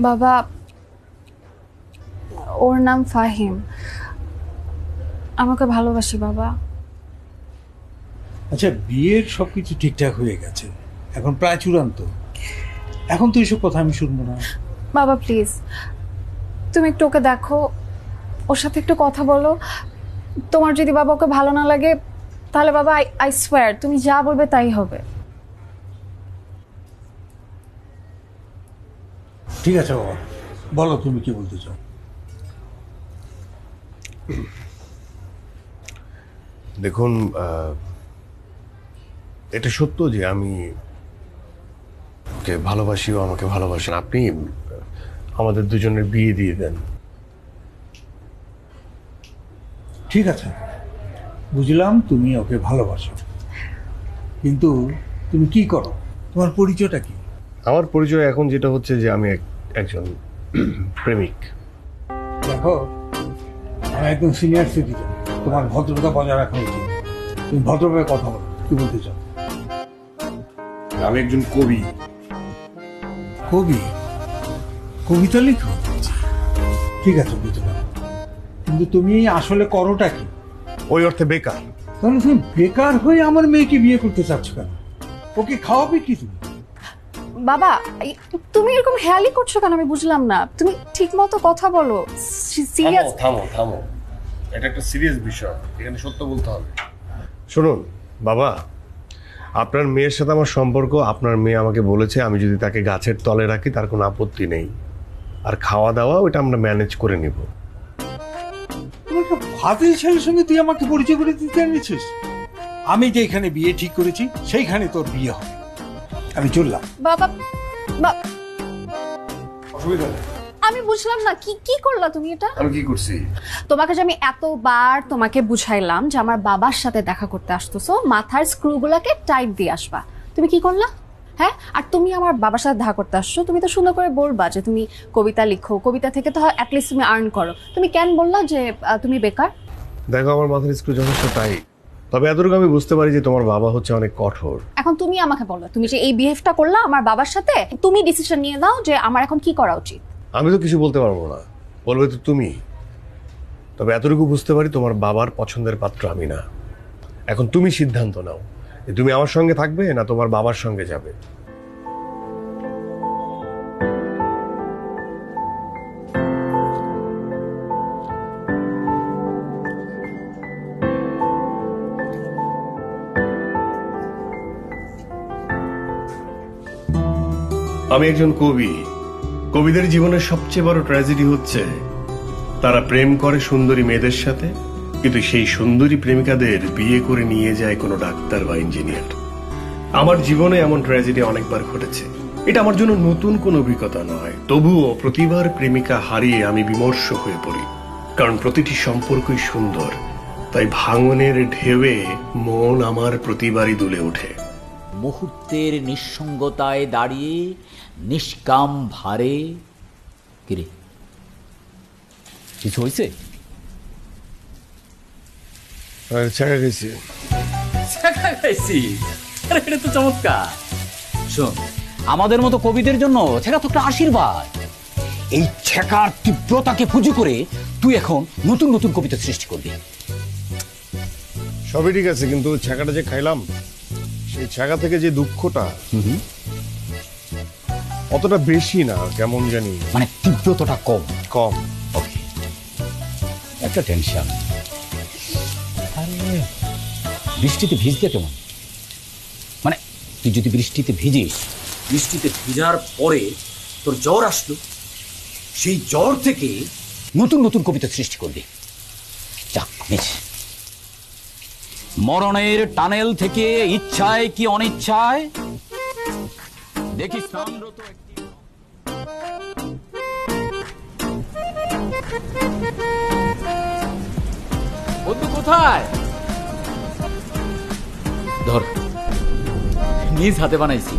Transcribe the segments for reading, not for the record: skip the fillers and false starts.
বাবা, ওর নাম ফাহিম, আমাকে ভালোবাসি বাবা। আচ্ছা, বিয়ের সবকিছু ঠিকঠাক হয়ে গেছে, এখন প্রায় চূড়ান্ত, এখন তো এইসব কথা আমি শুনবো না। বাবা প্লিজ, তুমি একটু ওকে দেখো, ওর সাথে একটু কথা বলো। তোমার যদি বাবা ওকে ভালো না লাগে তাহলে বাবা আই সোয়ার তুমি যা বলবে তাই হবে। ঠিক আছে বাবা, বলো তুমি কি বলতে চাও। দেখুন, এটা সত্য যে আমি ওকে ভালোবাসি, ও আমাকে ভালোবাসেন। আপনি আমাদের দুজনের বিয়ে দিয়ে দেন। ঠিক আছে, বুঝলাম তুমি ওকে ভালোবাসো, কিন্তু তুমি কি করো, তোমার পরিচয়টা কি? আমার পরিচয় এখন যেটা হচ্ছে যে আমি একজন প্রেমিক। দেখো, আমি একদম সিনিয়র সিটিজেন, তোমার ভদ্রতা বজায় রাখা উচিত। তুমি ভদ্রভাবে কথা বলো, কি বলতে চাও? আমি একজন কবি। কবি? কবিতা লিখো? ঠিক আছে, বুঝলাম, কিন্তু তুমি আসলে করোটা কি? ওই অর্থে বেকার। তাহলে তুমি বেকার হয়ে আমার মেয়েকে বিয়ে করতে চাচ্ছ কেন? ওকে খাওয়াবে কি তুমি? বাবা, তুমি এরকম হেয়ালি করছো কেন আমি বুঝলাম না। তুমি ঠিক মতো কথা বলো। সিরিয়াস। থামো থামো, এটা একটা সিরিয়াস বিষয়, এখানে সত্য বলতে হবে। শুনুন বাবা, আপনার মেয়ের সাথে আমার সম্পর্ক, আপনার মেয়ে আমাকে বলেছে আমি যদি তাকে গাছের তলে রাখি তার কোনো আপত্তি নেই, আর খাওয়া দাওয়া ওটা আমরা ম্যানেজ করে নিব। ফাজিল ছেলের সঙ্গে তুই আমাকে পরিচয় করে দিতে এনেছিস? আমি যে এখানে বিয়ে ঠিক করেছি সেইখানে তোর বিয়ে হবে। আমি চললাম। বাবা, অসুবিধা নেই। আমি বুঝলাম না কি কি করলা তুমি এটা? আমি কি করছি? তোমাকে যে আমি এতবার তোমাকে বুঝাইলাম যে আমার বাবার সাথে দেখা করতে আসতেছো, মাথার স্ক্রুগুলোকে টাইট দিয়ে আসবা, তুমি কি করলা? হ্যাঁ, আর তুমি আমার বাবার সাথে দেখা করতে আসছো, তুমি তো সুন্দর করে বলবা যে তুমি কবিতা লিখো, কবিতা থেকে তো অ্যাটলিস্ট তুমি আর্ন করো। তুমি কেন বললা যে তুমি বেকার? দেখো, আমার মাথার স্ক্রু যথেষ্ট টাইট, তবে এতটুকু আমি বুঝতে পারি যে তোমার বাবা হচ্ছে অনেক কঠোর। এখন তুমি আমাকে বলো, তুমি যে এই বিহেভটা করলা আমার বাবার সাথে, তুমি ডিসিশন নিয়ে দাও যে আমার এখন কি করা উচিত। আমি তো কিছু বলতে পারবো না, বলবে তো তুমি। তবে এতটুকু বুঝতে পারি তোমার বাবার পছন্দের পাত্র আমি না। এখন তুমি সিদ্ধান্ত নাও যে তুমি আমার সঙ্গে থাকবে না তোমার বাবার সঙ্গে যাবে। আমি একজন কবি। কবিদের জীবনের সবচেয়ে বড় ট্র্যাজেডি হচ্ছে তারা প্রেম করে সুন্দরী মেয়েদের সাথে, কিন্তু সেই সুন্দরী প্রেমিকাদের বিয়ে করে নিয়ে যায় কোনো ডাক্তার বা ইঞ্জিনিয়ার। আমার জীবনে এমন ট্র্যাজেডি অনেকবার ঘটেছে। এটা আমার জন্য নতুন কোনো অভিজ্ঞতা নয়, তবুও প্রতিবার প্রেমিকা হারিয়ে আমি বিমর্ষ হয়ে পড়ি, কারণ প্রতিটি সম্পর্কই সুন্দর, তাই ভাঙনের ঢেউয়ে মন আমার প্রতিবারই দুলে ওঠে। মুহূর্তের নিঃসঙ্গতায় দাঁড়িয়ে নিষ্কাম ভারে, কিরে কিছু হয়েছে? এটা তো চমৎকার। শোন, আমাদের মতো কবিদের জন্য ছেঁকা তো একটা আশীর্বাদ। এই ছেঁকার তীব্রতাকে পুঁজি করে তুই এখন নতুন নতুন কবিতা সৃষ্টি করবি। সবই ঠিক আছে, কিন্তু ছ্যাঁকাটা যে খাইলাম সেই ছ্যাঁকা থেকে যে দুঃখটা অতটা বেশি না, কেমন জানি মানে তীব্রতাটা কম কম। ওকে, একটা টেনশন। আরে বৃষ্টিতে ভিজতে কেমন? মানে তুই যদি বৃষ্টিতে ভিজিস, বৃষ্টিতে ভিজার পরে তোর জ্বর আসলো, সেই জ্বর থেকে নতুন নতুন কবিতা সৃষ্টি করবি। যাক, মরণের টানেল থেকে ইচ্ছায় কি অনিচ্ছায় দেখি স্নানরত একটি বন্ধু কোথায়? ধর, নিজ হাতে বানাইছি,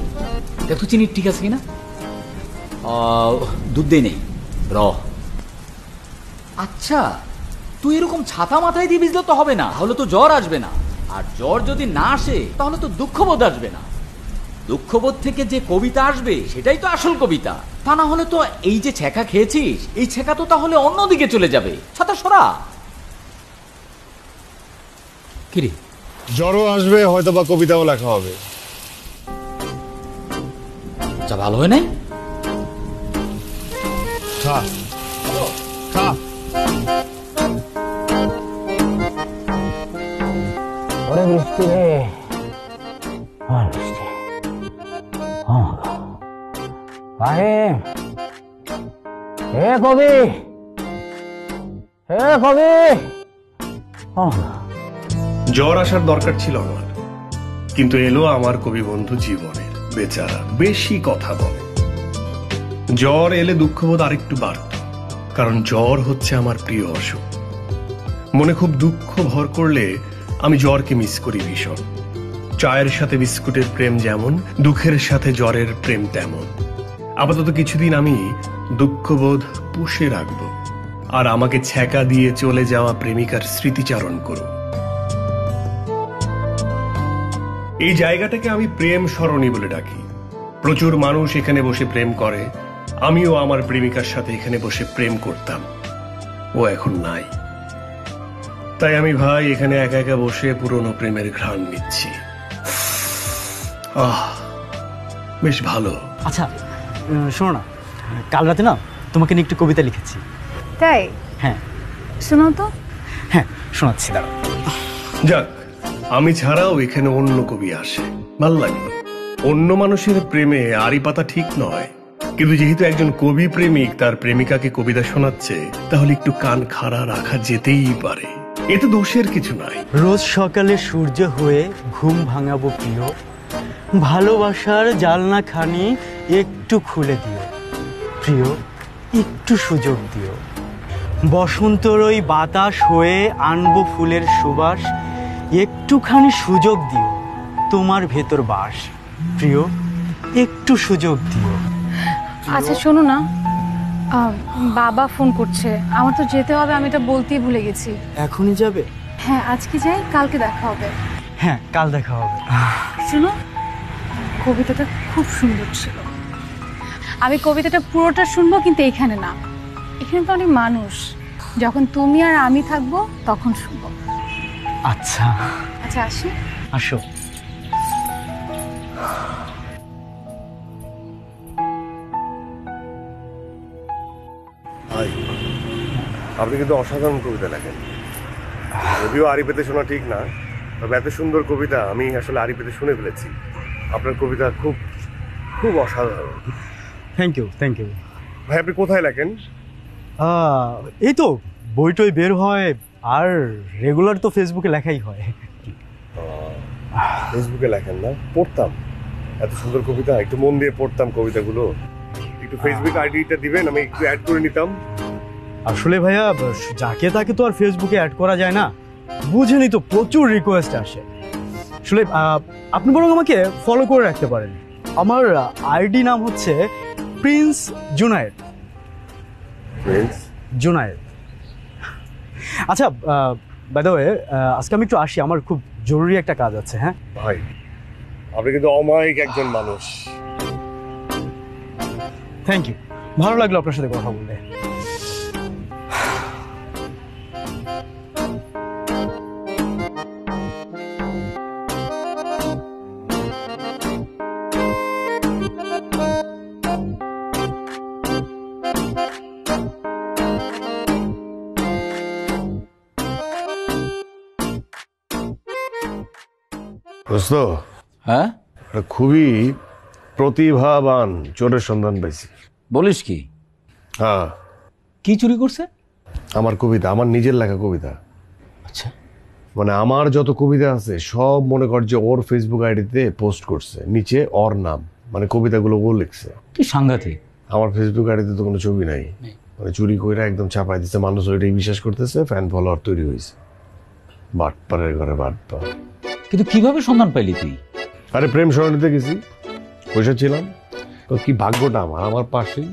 দেখো চিনি ঠিক আছে কিনা। দুধ দেই নেই, র। আচ্ছা, তুই এরকম ছাতা মাথায় দিয়ে ভিজলে তো হবে না, তাহলে তো জ্বর আসবে না। আর জ্বর যদি না আসে তাহলে তো দুঃখবোধ আসবে না। দুঃখবোধ থেকে যে কবিতা আসবে সেটাই তো আসল কবিতা। তা না হলে তো এই যে ছেঁকা খেয়েছিস, এই ছেঁকা তো তাহলে অন্যদিকে চলে যাবে। ছাতা সরা। কিরে, জ্বরও আসবে, হয়তো বা কবিতাও লেখা হবে। যা ভালো হয় নাই। খা খা। বৃষ্টি রে, বৃষ্টি। হে কবি, হে কবি। জ্বর আসার দরকার ছিল আমার, কিন্তু এলো আমার কবি বন্ধু জীবনের। বেচারা বেশি কথা বলে। জ্বর এলে দুঃখবোধ আরেকটু বাড়ত, কারণ জ্বর হচ্ছে আমার প্রিয় অসুখ। মনে খুব দুঃখ ভর করলে আমি জ্বরকে মিস করি ভীষণ। চায়ের সাথে বিস্কুটের প্রেম যেমন, দুঃখের সাথে জ্বরের প্রেম তেমন। আপাতত কিছুদিন আমি দুঃখবোধ পুষে রাখব, আর আমাকে ছ্যাঁকা দিয়ে চলে যাওয়া প্রেমিকার স্মৃতিচারণ করব। এই জায়গাটাকে আমি প্রেম সরণি বলে ডাকি। প্রচুর মানুষ এখানে বসে প্রেম করে। আমিও আমার প্রেমিকার সাথে এখানে বসে প্রেম করতাম, ও এখন নাই। তাই আমি ভাই এখানে একা একা বসে পুরনো প্রেমের ঘ্রাণ নিচ্ছি। বেশ ভালো। আচ্ছা শোনো না, কাল রাতে না তোমাকে নিয়ে একটু কবিতা লিখেছি। তাই? হ্যাঁ শোনাও তো। হ্যাঁ শোনাচ্ছি, দাঁড়াও। যাক, আমি ছাড়াও এখানে অন্য কবি আসে, ভাল লাগলো। অন্য মানুষের প্রেমে আড়ি পাতা ঠিক নয়, কিন্তু যেহেতু একজন কবি প্রেমিক তার প্রেমিকাকে কবিতা শোনাচ্ছে, তাহলে একটু কান খাড়া রাখা যেতেই পারে। এতে দোষের কিছু নাই। রোজ সকালে সূর্য হয়ে ঘুম ভাঙাবো প্রিয়, ভালোবাসার জালনা খানি একটু খুলে দিও প্রিয়, একটু সুযোগ দিও। বসন্তর ওই বাতাস হয়ে আনবো ফুলের সুবাস, একটুখানি সুযোগ দিও তোমার ভেতর বাস প্রিয়, একটু সুযোগ দিও। আচ্ছা শোনো না, বাবা ফোন করছে, আমার তো যেতে হবে, আমি এটা বলতেই ভুলে গেছি। এখনই যাবে? হ্যাঁ আজকে যাই, কালকে দেখা হবে। হ্যাঁ কাল দেখা হবে। শোনো, কবিতাটা খুব সুন্দর ছিল। আমি কবিতাটা পুরোটা শুনবো, কিন্তু এখানে না, এখানে তো অনেক মানুষ। যখন তুমি আর আমি থাকবো তখন শুনবো। আচ্ছা আচ্ছা আসি। আসো। ভাই, আপনি কিন্তু অসাধারণ কবিতা লেখেন। যদিও আড়ি পেতে শোনা ঠিক না, তবে এত সুন্দর কবিতা আমি আসলে আড়ি পেতে শুনে ফেলেছি। আপনার কবিতা খুব খুব অসাধারণ। Thank you, thank you. ভাই আপনি কোথায় লেখেন? এই তো বইটই বের হয়, আর রেগুলার তো ফেসবুকে লেখাই হয়। ফেসবুকে লেখেন না? পড়তাম এত সুন্দর কবিতা, একটু মন দিয়ে পড়তাম কবিতাগুলো। একটু ফেসবুক আইডিটা দিবেন, আমি একটু অ্যাড করে নিতাম। আসলে ভাইয়া যাকে তাকে তো আর ফেসবুকে অ্যাড করা যায় না, বুঝেনি তো, প্রচুর রিকোয়েস্ট আসে। আসলে আপনি বরং আমাকে ফলো করে রাখতে পারেন। আমার আইডি নাম হচ্ছে প্রিন্স জুনায়েদ। প্রিন্স জুনায়েদ। আচ্ছা বাই দ্য ওয়ে, আজকে আমি একটু আসি, আমার খুব জরুরি একটা কাজ আছে। হ্যাঁ ভাই, আপনি কিন্তু অমায়িক একজন মানুষ। থ্যাংক ইউ, ভালো লাগলো আপনার সাথে কথা বলতে। দোস্ত, হ্যাঁ খুবই প্রতিভাবান চোরের সন্ধান পাইছি। বলিস কি? হ্যাঁ, কি চুরি করছে? আমার কবিতা, আমার নিজের লেখা কবিতা। আচ্ছা, মানে আমার যত কবিতা আছে সব মনে কর যে ওর ফেসবুক আইডিতে পোস্ট করছে, নিচে ওর নাম, মানে কবিতাগুলো ও লিখছে। কি সাংঘাতিক। আমার ফেসবুক আইডিতে তো কোনো ছবি নাই, মানে চুরি করে একদম চাপাই দিচ্ছে। মানুষ ওইটাই বিশ্বাস করতেছে, ফ্যান ফলোয়ার তৈরি হয়েছে। বাটপারের ঘরে বাটপার। কিন্তু কিভাবে সন্ধান পাইলি তুই? আরে প্রেম সরণিতে গেছি, বসেছিলাম তো কি ভাগ্যটা আমার, আমার পাশেই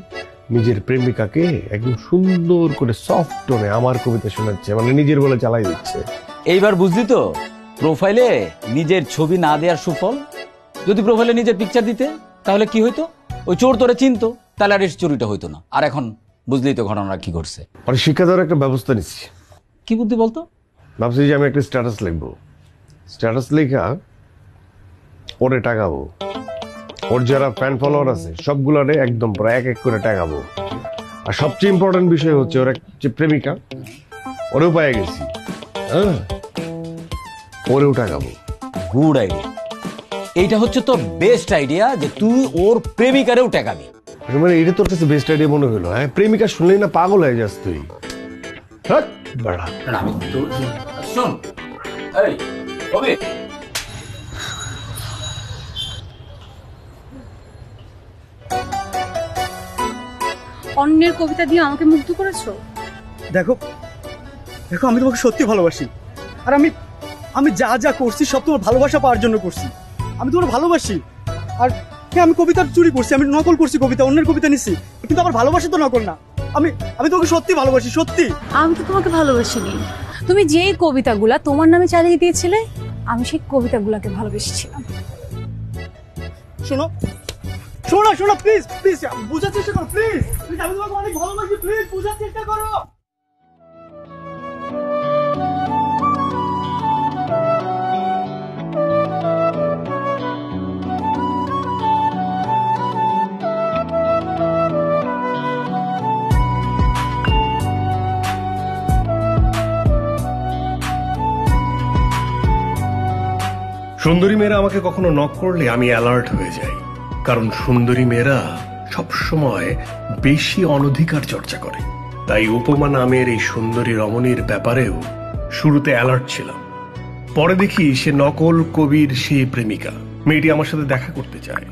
নিজের প্রেমিকাকে একদম সুন্দর করে সফট টোনে আমার কবিতা শোনাচ্ছে, মানে নিজের বলে চালাই দিচ্ছে। এইবার বুঝলি তো প্রোফাইলে নিজের ছবি না দেওয়ার সুফল? যদি প্রোফাইলে নিজের পিকচার দিতে তাহলে কি হইতো? ওই চোর তোরে চিনতো, তাহলে আর এই চুরিটা হইতো না। আর এখন বুঝলেই তো ঘটনা কি ঘটছে। আর শিক্ষা দেওয়ার একটা ব্যবস্থা নিচ্ছি। কি বুদ্ধি বলতো? ভাবছি যে আমি একটা স্ট্যাটাস লিখবো, স্ট্যাটাস লেখা ওরে টাকাবো, ওর যারা ফ্যান ফলোয়ার আছে সবগুলারে একদম প্রায় এক এক করে টাকাবো। আর সবচেয়ে ইম্পর্টেন্ট বিষয় হচ্ছে ওর যে প্রেমিকা, ওরেও পায়ে গেছি, হ্যাঁ, ওরেও টাকাবো। Good idea. এইটা হচ্ছে তোর বেস্ট আইডিয়া যে তুই ওর প্রেমিকারেও টাকাবি। মানে এটা তোর কাছে বেস্ট আইডিয়া মনে হলো? হ্যাঁ, প্রেমিকা শুনলেই না পাগল হয়ে যাস তুই। আমি তোর শোন, এই কবি, অন্যের কবিতা দিয়ে আমাকে মুগ্ধ করেছো। দেখো দেখো, আমি তোমাকে সত্যি ভালোবাসি। আর আমি আমি যা যা করছি সব তোমার ভালোবাসা পাওয়ার জন্য করছি। আমি তোমার ভালোবাসি। আর হ্যাঁ, আমি কবিতার চুরি করছি, আমি নকল করছি কবিতা, অন্যের কবিতা নিচ্ছি, কিন্তু আমার ভালোবাসা তো নকল না। আমি আমি তোমাকে সত্যি ভালোবাসি, সত্যি। আমি তো তোমাকে ভালোবাসিনি। তুমি যেই কবিতাগুলা তোমার নামে চালিয়ে দিয়েছিলে, আমি সেই কবিতাগুলাকে ভালোবেসেছিলাম। শোনো শোনো শোনো, প্লিজ প্লিজ বোঝার চেষ্টা করো, প্লিজ প্লিজ, আমি তোমাকে অনেক ভালোবাসি, প্লিজ বোঝার চেষ্টা করো। সুন্দরী মেয়েরা আমাকে কখনো নক করলে আমি অ্যালার্ট হয়ে যাই, কারণ সুন্দরী মেয়েরা সবসময় বেশি অনধিকার চর্চা করে। তাই উপমা নামের এই সুন্দরী রমণীর ব্যাপারেও শুরুতে অ্যালার্ট ছিলাম। পরে দেখি সে নকল কবির সেই প্রেমিকা। মেয়েটি আমার সাথে দেখা করতে চায়।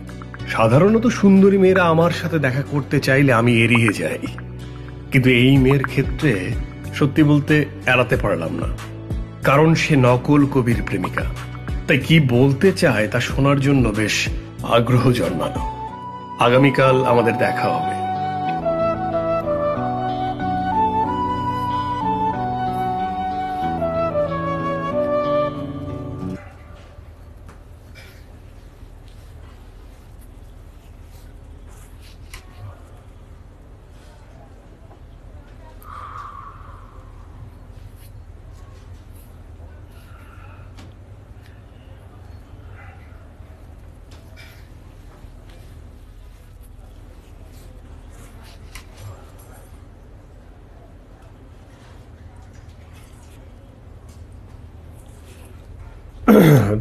সাধারণত সুন্দরী মেয়েরা আমার সাথে দেখা করতে চাইলে আমি এড়িয়ে যাই, কিন্তু এই মেয়ের ক্ষেত্রে সত্যি বলতে এড়াতে পারলাম না, কারণ সে নকল কবির প্রেমিকা। তাই কি বলতে চায় তা শোনার জন্য বেশ আগ্রহ জন্মালো। আগামীকাল আমাদের দেখা হবে।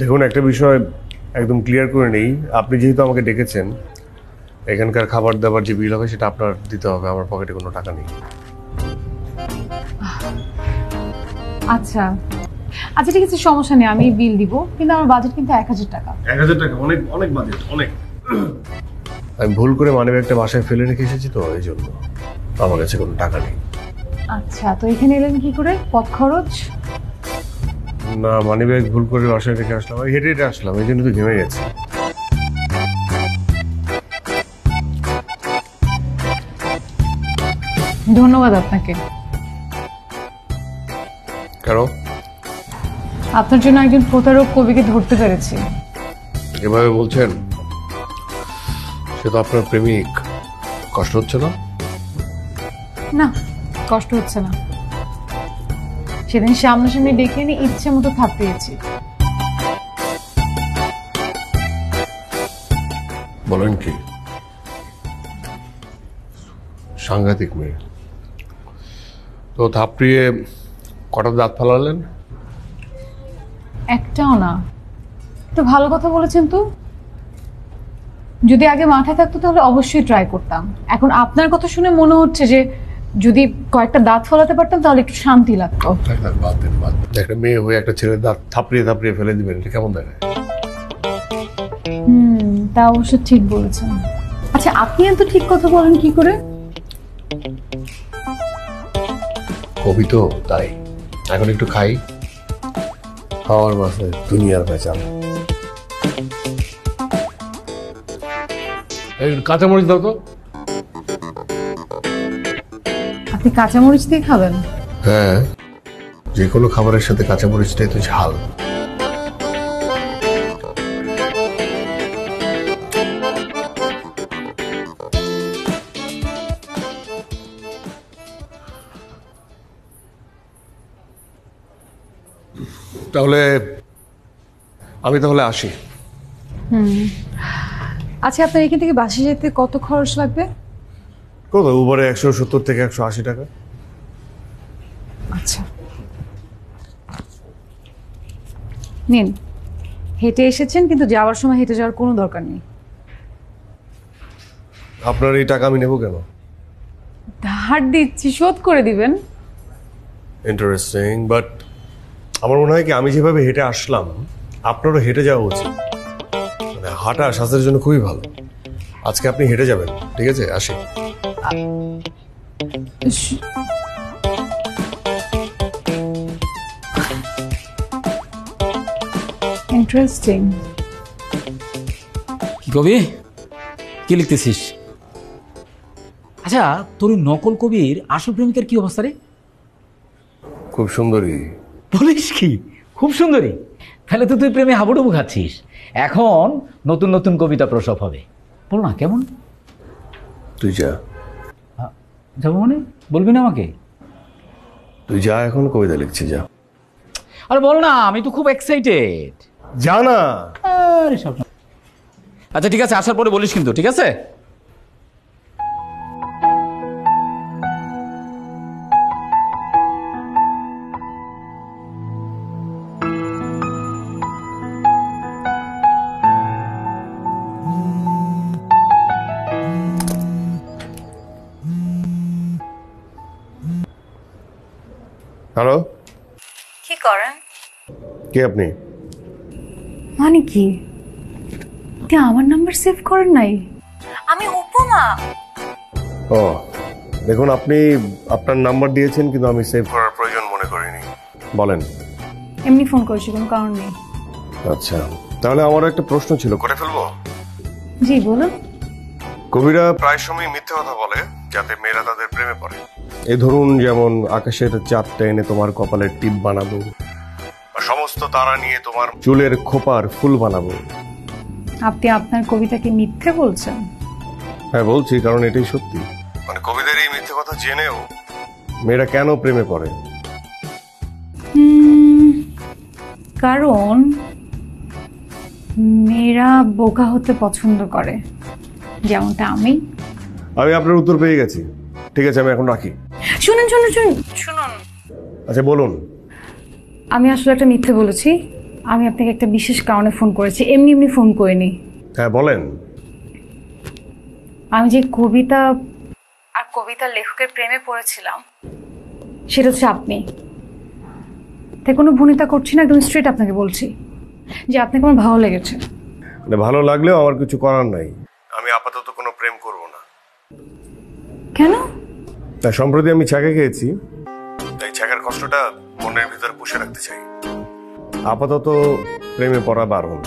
দেখুন, একটা বিষয় একদম ক্লিয়ার করে নেই। আপনি যেহেতু আমাকে ডেকেছেন, এখানকার খাবার দাবার যে বিল হবে সেটা আপনার দিতে হবে। আমার পকেটে কোনো টাকা নেই। আচ্ছা আচ্ছা, ঠিক আছে, সমস্যা নেই, আমি বিল দিব, কিন্তু আমার বাজেট কিন্তু 1000 টাকা। 1000 টাকা অনেক অনেক বাজেট, অনেক। আমি ভুল করে মানিব্যাগটা বাসায় ফেলে রেখে এসেছি, তো এই জন্য আমার কাছে কোনো টাকা নেই। আচ্ছা, তো এখানে এলেন কি করে? পথ খরচ? না, মানিব্যাগ ভুল করে বাসায় রেখে আসলাম, আমি হেঁটে হেঁটে আসলাম, এই জন্য তো ঘেমে গেছি। ধন্যবাদ আপনাকে। কেন? আপনার জন্য একজন প্রতারক কবিকে ধরতে পেরেছি। এভাবে বলছেন? সে তো আপনার প্রেমিক। কষ্ট হচ্ছে না? না, কষ্ট হচ্ছে না। সেদিন সামনাসামনি ডেকে এনে ইচ্ছে মতো থাপিয়েছি। বলেন কি? সাংঘাতিক মেয়ে। তো থাপড়িয়ে কটা দাঁত ফালালেন? একটাও না। তো ভালো কথা বলেছেন তো। যদি আগে মাথায় থাকতো তাহলে অবশ্যই ট্রাই করতাম। এখন আপনার কথা শুনে মনে হচ্ছে যে যদি কয়েকটা দাঁত ফলাতে পারতাম তাহলে একটু শান্তি লাগতো। বাদ দেন, বাদ দেন। একটা মেয়ে হয়ে একটা ছেলের দাঁত থাপড়িয়ে থাপড়িয়ে ফেলে দিবেন, এটা কেমন দেখায়? তা অবশ্য ঠিক বলেছেন। আচ্ছা, আপনি এত ঠিক কথা বলেন কি করে? কবি তো, তাই। এখন একটু খাই, খাওয়ার মাসে দুনিয়ার বেচাল। কাঁচামরিচ দাও তো। আপনি কাঁচামরিচ দিয়ে খাবেন? হ্যাঁ, যে কোনো খাবারের সাথে কাঁচামরিচটাই তো ঝাল। তাহলে আমি আসি। আচ্ছা, আপনার এখান থেকে বাসে যেতে কত খরচ লাগবে? কত? উবারে 170 থেকে 180 টাকা। আচ্ছা, নিন। হেঁটে এসেছেন, কিন্তু যাওয়ার সময় হেঁটে যাওয়ার কোনো দরকার নেই। আপনার এই টাকা আমি নেব কেন? ধার দিচ্ছি, শোধ করে দিবেন। ইন্টারেস্টিং, বাট আমার মনে হয় কি আমি যেভাবে হেঁটে আসলাম আপনারও হেঁটে যাওয়া উচিত। মানে হাঁটা স্বাস্থ্যের জন্য খুবই ভালো। আজকে আপনি হেঁটে যাবেন, ঠিক আছে? আসি। ইন্টারেস্টিং। কি কবি, কি লিখতেছিস? আচ্ছা, তোর ওই নকল কবির আসল প্রেমিকার কি অবস্থা রে? খুব সুন্দরী। বলিস কি? খুব সুন্দরী? তাহলে তো তুই প্রেমে হাবুডুবু খাচ্ছিস। এখন নতুন নতুন কবিতা প্রসব হবে। বল না, কেমন? তুই যা। যাবো মানে? বলবি না আমাকে? তুই যা, এখন কবিতা লিখছি, যা। আরে বল না, আমি তো খুব এক্সাইটেড। যা না। আরে সব। আচ্ছা ঠিক আছে, আসার পরে বলিস কিন্তু, ঠিক আছে? হ্যালো, কি করেন? কে আপনি? মানে কি? আমার নাম্বার সেভ করেন নাই? আমি উপমা। ও দেখুন, আপনি আপনার নাম্বার দিয়েছেন, কিন্তু আমি সেভ করার প্রয়োজন মনে করিনি। বলেন। এমনি ফোন করেছি, কোনো কারণ নেই। আচ্ছা, তাহলে আমার একটা প্রশ্ন ছিল, করে ফেলবো? জি বলুন। কবিরা প্রায় সময় মিথ্যে কথা বলে যাতে মেয়েরা তাদের প্রেমে পড়ে। এই ধরুন, যেমন আকাশের চাঁদটা এনে তোমার কপালের টিপ বানাবো, বা সমস্ত তারা নিয়ে তোমার চুলের খোপার ফুল বানাবো। আপনি আপনার কবিতাকে মিথ্যে বলছেন? হ্যাঁ বলছি, কারণ এটাই সত্যি। মানে কবিদের এই মিথ্যে কথা জেনেও মেয়েরা কেন প্রেমে পড়ে? কারণ মেয়েরা বোকা হতে পছন্দ করে, যেমনটা আমি। আমি আপনার উত্তর পেয়ে গেছি। ঠিক আছে, আমি এখন রাখি। শুনুন শুনুন শুনুন শুনুন। আচ্ছা বলুন। আমি আসলে একটা মিথ্যে বলেছি। আমি আপনাকে একটা বিশেষ কারণে ফোন করেছি, এমনি এমনি ফোন করিনি। হ্যাঁ বলেন। আমি যে কবিতা আর কবিতার লেখকের প্রেমে পড়েছিলাম, সেটা হচ্ছে আপনি। তাই কোনো ভূমিতা করছি না, একদম স্ট্রেট আপনাকে বলছি যে আপনাকে আমার ভালো লেগেছে। মানে ভালো লাগলেও আমার কিছু করার নাই। আমি আপাতত কোনো প্রেম করব না। কেন? তা সম্প্রতি আমি ছ্যাঁকা খেয়েছি, তাই ছ্যাঁকার কষ্টটা মনের ভিতর পুষে রাখতে চাই। আপাতত প্রেমে পড়া বারণ।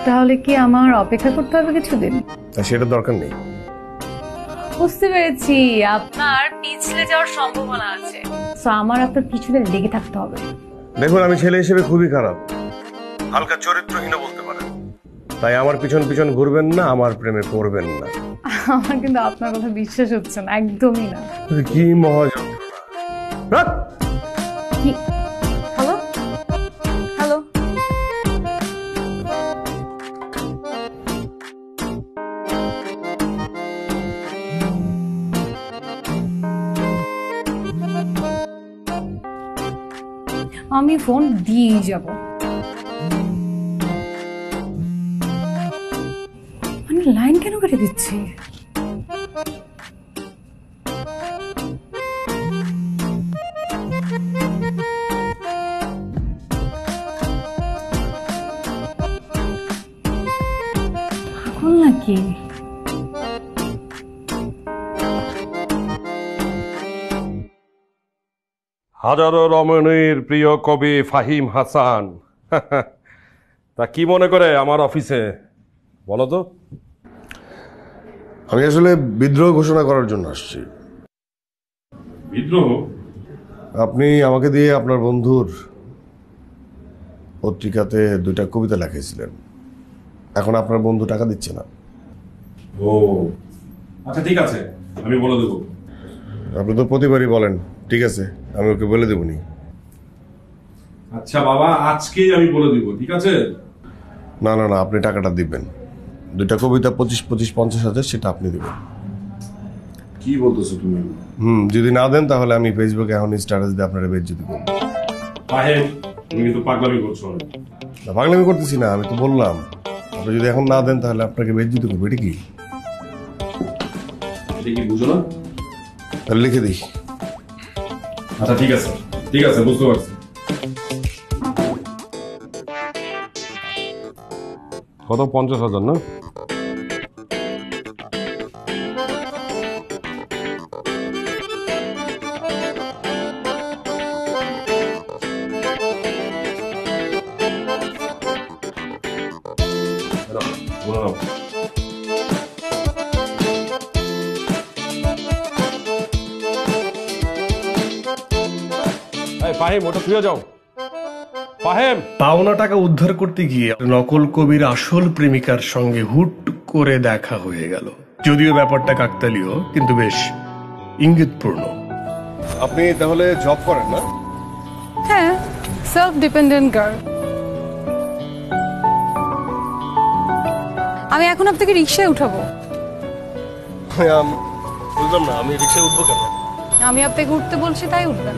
তাহলে কি আমার অপেক্ষা করতে হবে কিছুদিন? তা সেটা দরকার নেই। বুঝতে পেরেছি, আপনার পিছলে যাওয়ার সম্ভাবনা আছে, তো আমার আপনার পিছনে লেগে থাকতে হবে। দেখুন, আমি ছেলে হিসেবে খুবই খারাপ, হালকা চরিত্রহীন বলতে পারেন। তাই আমার পিছন পিছন ঘুরবেন না, আমার প্রেমে পড়বেন না। আমার কিন্তু আপনার কথা বিশ্বাস হচ্ছে না, একদমই না। কি মহাযন্ত্রণা! কি? হ্যালো হ্যালো, আমি ফোন দিয়েই যাব। আমি লাইন কেন কেটে দিচ্ছি? পাগল নাকি? হাজারো রমণীর প্রিয় কবি ফাহিম হাসান। তা কি মনে করে আমার অফিসে বলো তো? আমি আসলে বিদ্রোহ ঘোষণা করার জন্য আসছি। বিদ্রোহ? আপনি আমাকে দিয়ে আপনার বন্ধুর পত্রিকাতে 2টা কবিতা লেখিয়েছিলেন, এখন আপনার বন্ধু টাকা দিচ্ছে না। ও আচ্ছা, ঠিক আছে, আমি বলে দেবো। আপনি তো প্রতিবারই বলেন, ঠিক আছে আমি ওকে বলে দেবনি। আচ্ছা বাবা, আজকেই আমি বলে দিব, ঠিক আছে? না না না, আপনি টাকাটা দিবেন। 2টা কবিতা 25-50 সেটা আপনি দিবেন। কি বলতেছো তুমি? যদি না দেন তাহলে আমি ফেসবুকে এখন স্ট্যাটাস দিয়ে আপনারা বেজ্জতি করব। ফাহিম, তুমি কিন্তু পাগলামি করছো। না, পাগলামি করতেছি না, আমি তো বললাম আপনি যদি এখন না দেন তাহলে আপনাকে বেজ্জতি করবো। এটা কি? এটা কি বুঝো না? তাহলে লিখে দিই। আচ্ছা ঠিক আছে, ঠিক আছে, বুঝতে পারছি। কত? 50,000 না? ফাহিম, ওটা ফিরে যাও। ফাহিম, পাওনা টাকা উদ্ধার করতে গিয়ে নকল কবির আসল প্রেমিকার সঙ্গে হুট করে দেখা হয়ে গেল। যদিও ব্যাপারটা কাকতালীয়, কিন্তু বেশ ইঙ্গিতপূর্ণ। আপনি তাহলে জব করেন না? হ্যাঁ, সেলফ ডিপেন্ডেন্ট গার্ল। আমি এখন আপনাকে রিক্সায় উঠাবো। বুঝলাম না, আমি রিক্সায় উঠবো কেন? আমি আপনাকে উঠতে বলছি, তাই উঠবেন।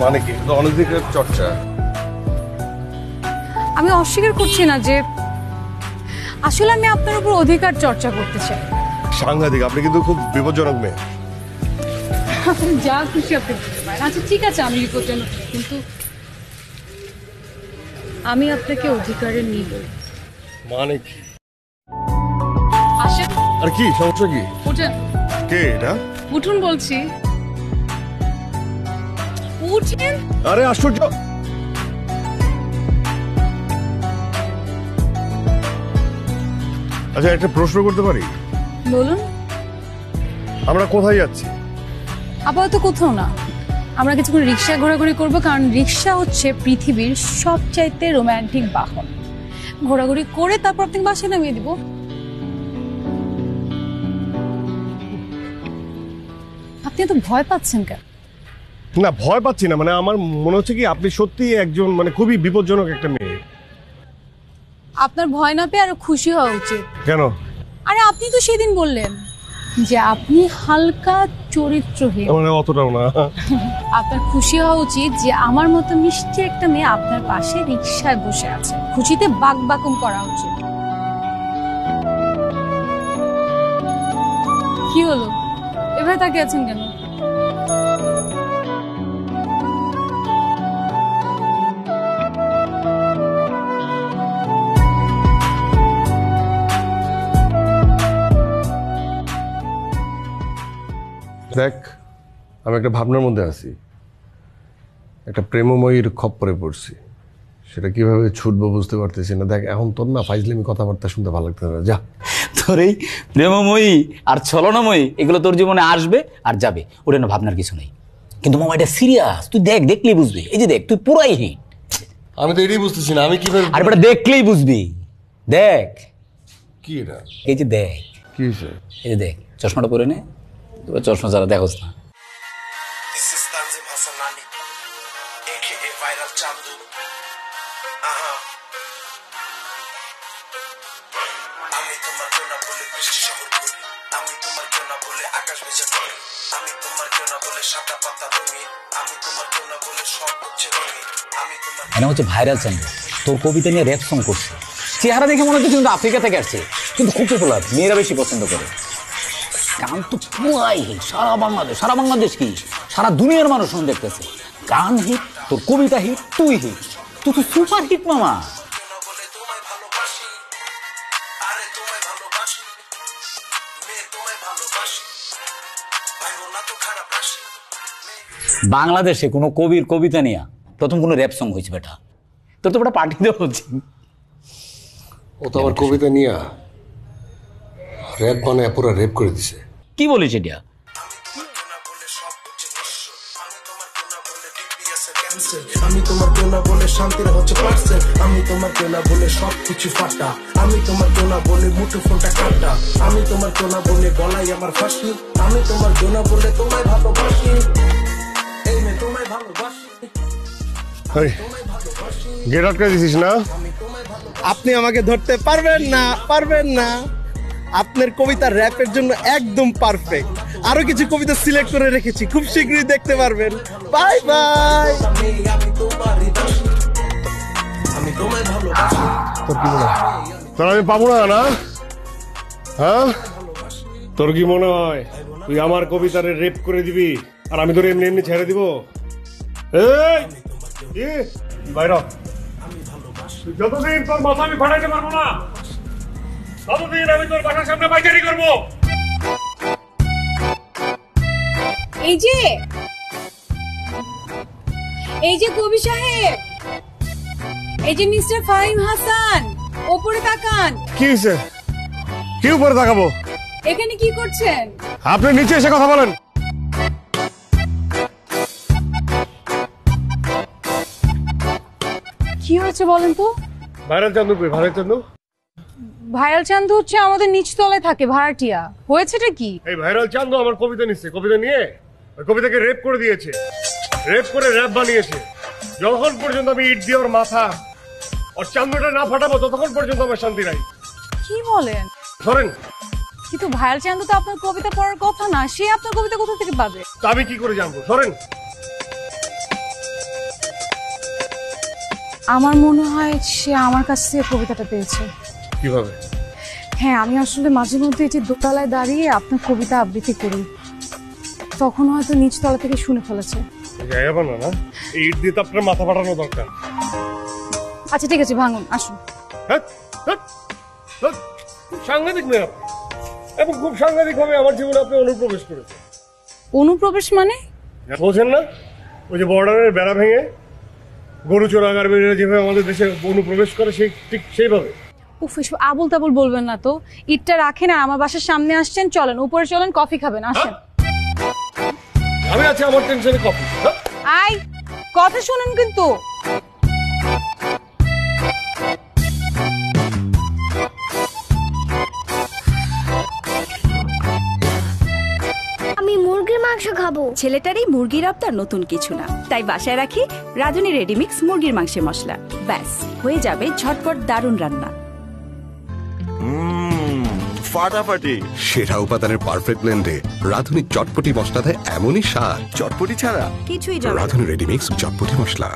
মানে কি? এটা অনধিকার চর্চা। আমি অস্বীকার করছি না যে আসলে আমি আপনার উপর অধিকার চর্চা করতে চাই। সাংঘাতিক, আপনি কিন্তু খুব বিপজ্জনক মেয়ে। আপনি যা খুশি আপনি বলতে পারেন। আচ্ছা ঠিক আছে, আমি বিপজ্জনক, কিন্তু আমি আপনাকে অধিকারে নিব। মানে কি? আসেন। আর কি সমস্যা কি? উঠেন। কে এটা? উঠুন বলছি। উঠেন। আরে আশ্চর্য! আচ্ছা, একটা প্রশ্ন করতে পারি? বলুন। আমরা কোথায় যাচ্ছি? আপাতত কোথাও না, আমরা কিছুক্ষণ রিক্সা ঘোরাঘুরি করবো, কারণ রিক্সা হচ্ছে পৃথিবীর সবচাইতে রোমান্টিক বাহন। ঘোরাঘুরি করে তারপর আপনাকে বাসায় নামিয়ে দিব। আপনি এত ভয় পাচ্ছেন কেন? না, ভয় পাচ্ছি না, মানে আমার মনে হচ্ছে কি আপনি সত্যি একজন মানে খুবই বিপজ্জনক একটা মেয়ে। আপনার ভয় না পেয়ে আরো খুশি হওয়া উচিত। কেন? আরে আপনি তো সেদিন বললেন যে আপনি হালকা চরিত্রহীন। মানে অতটাও না। আপনার খুশি হওয়া উচিত যে আমার মতো মিষ্টি একটা মেয়ে আপনার পাশে রিক্সায় বসে আছে। খুশিতে বাকবাকুম করা উচিত। কি হলো, এভাবে তাকিয়ে আছেন কেন? দেখ, আমি একটা ভাবনার মধ্যে আছি, একটা প্রেমময়ীর খপ্পরে পড়ছি। সেটা কিভাবে ছুটবো বুঝতে পারতেছি না। দেখ, এখন তোর না ফাইজলামি কথাবার্তা শুনতে ভালো লাগতে না। যা, তোর এই প্রেমময়ী আর ছলনাময়ী এগুলো তোর জীবনে আসবে আর যাবে, ওটা না ভাবনার কিছু নেই। কিন্তু মামা, এটা সিরিয়াস, তুই দেখ, দেখলেই বুঝবি। এই যে দেখ, তুই পুরাই হিট। আমি তো এটাই বুঝতেছি না, আমি কিভাবে। আর এটা দেখলেই বুঝবি। দেখ কি এটা? এই যে দেখ, কি হয়েছে? এই যে দেখ, চশমাটা পরে নে। তোরা চশমা যারা দেখোস না। This is Tanzim Hassanani, aka Viral Chandu. আমি তোমার জন্য বলে বৃষ্টি শহর করি, আমি তোমার জন্য বলে আকাশ ভেজা করি, আমি তোমার জন্য বলে সাদা পাতা রঙিন, আমি তোমার জন্য বলে সব হচ্ছে রঙিন, আমি তোমার এটা হচ্ছে ভাইরাল চ্যানেল, তোর কবিতা নিয়ে র্যাপ সং করছে। চেহারা দেখে মনে হচ্ছে কিন্তু আফ্রিকা থেকে আসছে, কিন্তু খুব পপুলার, মেয়েরা বেশি পছন্দ করে। গান তো পুরাই হিট, সারা বাংলাদেশ কি সারা দুনিয়ার মানুষ শুনে দেখতেছে। গান হিট, তোর কবিতা হিট, তুই হিট, তুই তো সুপার হিট মামা। বলে তোমায় ভালোবাসি, আরে তোমায় ভালোবাসি, মেয়ে তোমায় ভালোবাসি, ভাইবো না তো খারাপ রাশি। বাংলাদেশে কোনো কবির কবিতা নিয়ে প্রথম কোনো র্যাপ সং হয়েছে বেটা, তোর তো বেটা পার্টি দেওয়া হচ্ছে। ও তো আমার কবিতা নিয়ে র্যাপ বানায় পুরো রেপ করে দিছে। কি বলিস এটা? আমি তোমার কেউ না বলে শান্তির হচ্ছে পার্সেল, আমি তোমার কেউ না বলে সবকিছু ফাটা, আমি তোমার কেউ না বলে মুঠো ফোনটা কাটা, আমি তোমার কেউ না বলে গলায় আমার ফাঁসি, আমি তোমার কেউ না বলে তোমায় ভালোবাসি, এই মেয়ে তোমায় গেট আটকে দিছিস না? আপনি আমাকে ধরতে পারবেন না, পারবেন না। আপনার কবিতা র্যাপের জন্য একদম পারফেক্ট। আরো কিছু কবিতা সিলেক্ট করে রেখেছি, খুব শীঘ্রই দেখতে পারবেন। Bye bye. তোর আমি পাবো না, না? হ্যাঁ, তোর কি মনে হয় তুই আমার কবিতারে রেপ করে দিবি আর আমি তোর এমনি এমনি ছেড়ে দিব? এই বাইরা, যতদিন তোর মাথা আমি ফাটাইতে পারবো না ততদিন আমি তোর বাসার সামনে পাইকারি করবো। এই যে কবি সাহেব, এই যে মিস্টার ফাহিম হাসান, ওপরে তাকান। কি হয়েছে? কি উপরে তাকাবো? এখানে কি করছেন? আপনি নিচে এসে কথা বলেন। কি হয়েছে বলেন তো? ভাইরাল চান্দু কই? ভাইরাল চান্দু? ভাইরাল চান্দু হচ্ছে আমাদের নিচতলায় থাকে, ভাড়াটিয়া। হয়েছেটা কি? এই ভাইরাল চান্দু আমার কবিতা নিচ্ছে, কবিতা নিয়ে ওই কবিতাকে রেপ করে দিয়েছে, রেপ করে র্যাপ বানিয়েছে। যতক্ষণ পর্যন্ত আমি ইট দিয়ে ওর মাথা ওর চান্দুটা না ফাটাবো ততক্ষণ পর্যন্ত আমার শান্তি নাই। কি বলেন? ধরেন, কিন্তু ভাইরাল চান্দু তো আপনার কবিতা পড়ার কথা না, সে আপনার কবিতা কোথা থেকে পাবে? তা আমি কি করে জানবো? ধরেন, আমার মনে হয় সে আমার কাছ থেকে কবিতাটা পেয়েছে। কিভাবে? হ্যাঁ, আমি আসলে মাঝে মধ্যে এটি দোতলায় দাঁড়িয়ে আপনার কবিতা আবৃত্তি করি, তখন হয়তো নিচতলা থেকে শুনে ফেলেছে। জায়গা বানা না, এই ইট দিয়ে তো আপনার মাথা ফাটানো দরকার। আচ্ছা ঠিক আছে, ভাঙুন, আসুন। হ্যাঁ, খুব সাংঘাতিক মেয়ে আপনি, এবং খুব সাংঘাতিক ভাবে আমার জীবনে আপনি অনুপ্রবেশ করেছেন। অনুপ্রবেশ মানে? বোঝেন না? ওই যে বর্ডারের বেড়া ভেঙে গরু চোরাগার বেরিয়ে যেভাবে আমাদের দেশে অনুপ্রবেশ করে, সেই ঠিক সেইভাবে। উফ, এসব আবল তাবল বলবেন না তো। ইটটা রাখেন আর আমার বাসার সামনে আসছেন, চলেন উপরে চলেন, কফি খাবেন, আসেন। আমি আছি আমার টেনশনে কফি। আই, কথা শুনেন কিন্তু। আমি মুরগির মাংস খাবো। ছেলেটার এই মুরগির আবদার নতুন কিছু না, তাই বাসায় রাখি রাঁধুনি রেডিমিক্স মুরগির মাংসের মশলা। ব্যাস হয়ে যাবে ঝটপট দারুণ রান্না। ফাটাফাটি সেরা উপাদানের পারফেক্ট ব্লেন্ডে রাঁধুনি চটপটি মশলা দেয় এমনই স্বাদ। চটপটি ছাড়া কিছুই রাঁধুনি রেডিমিক্স চটপটি মশলা।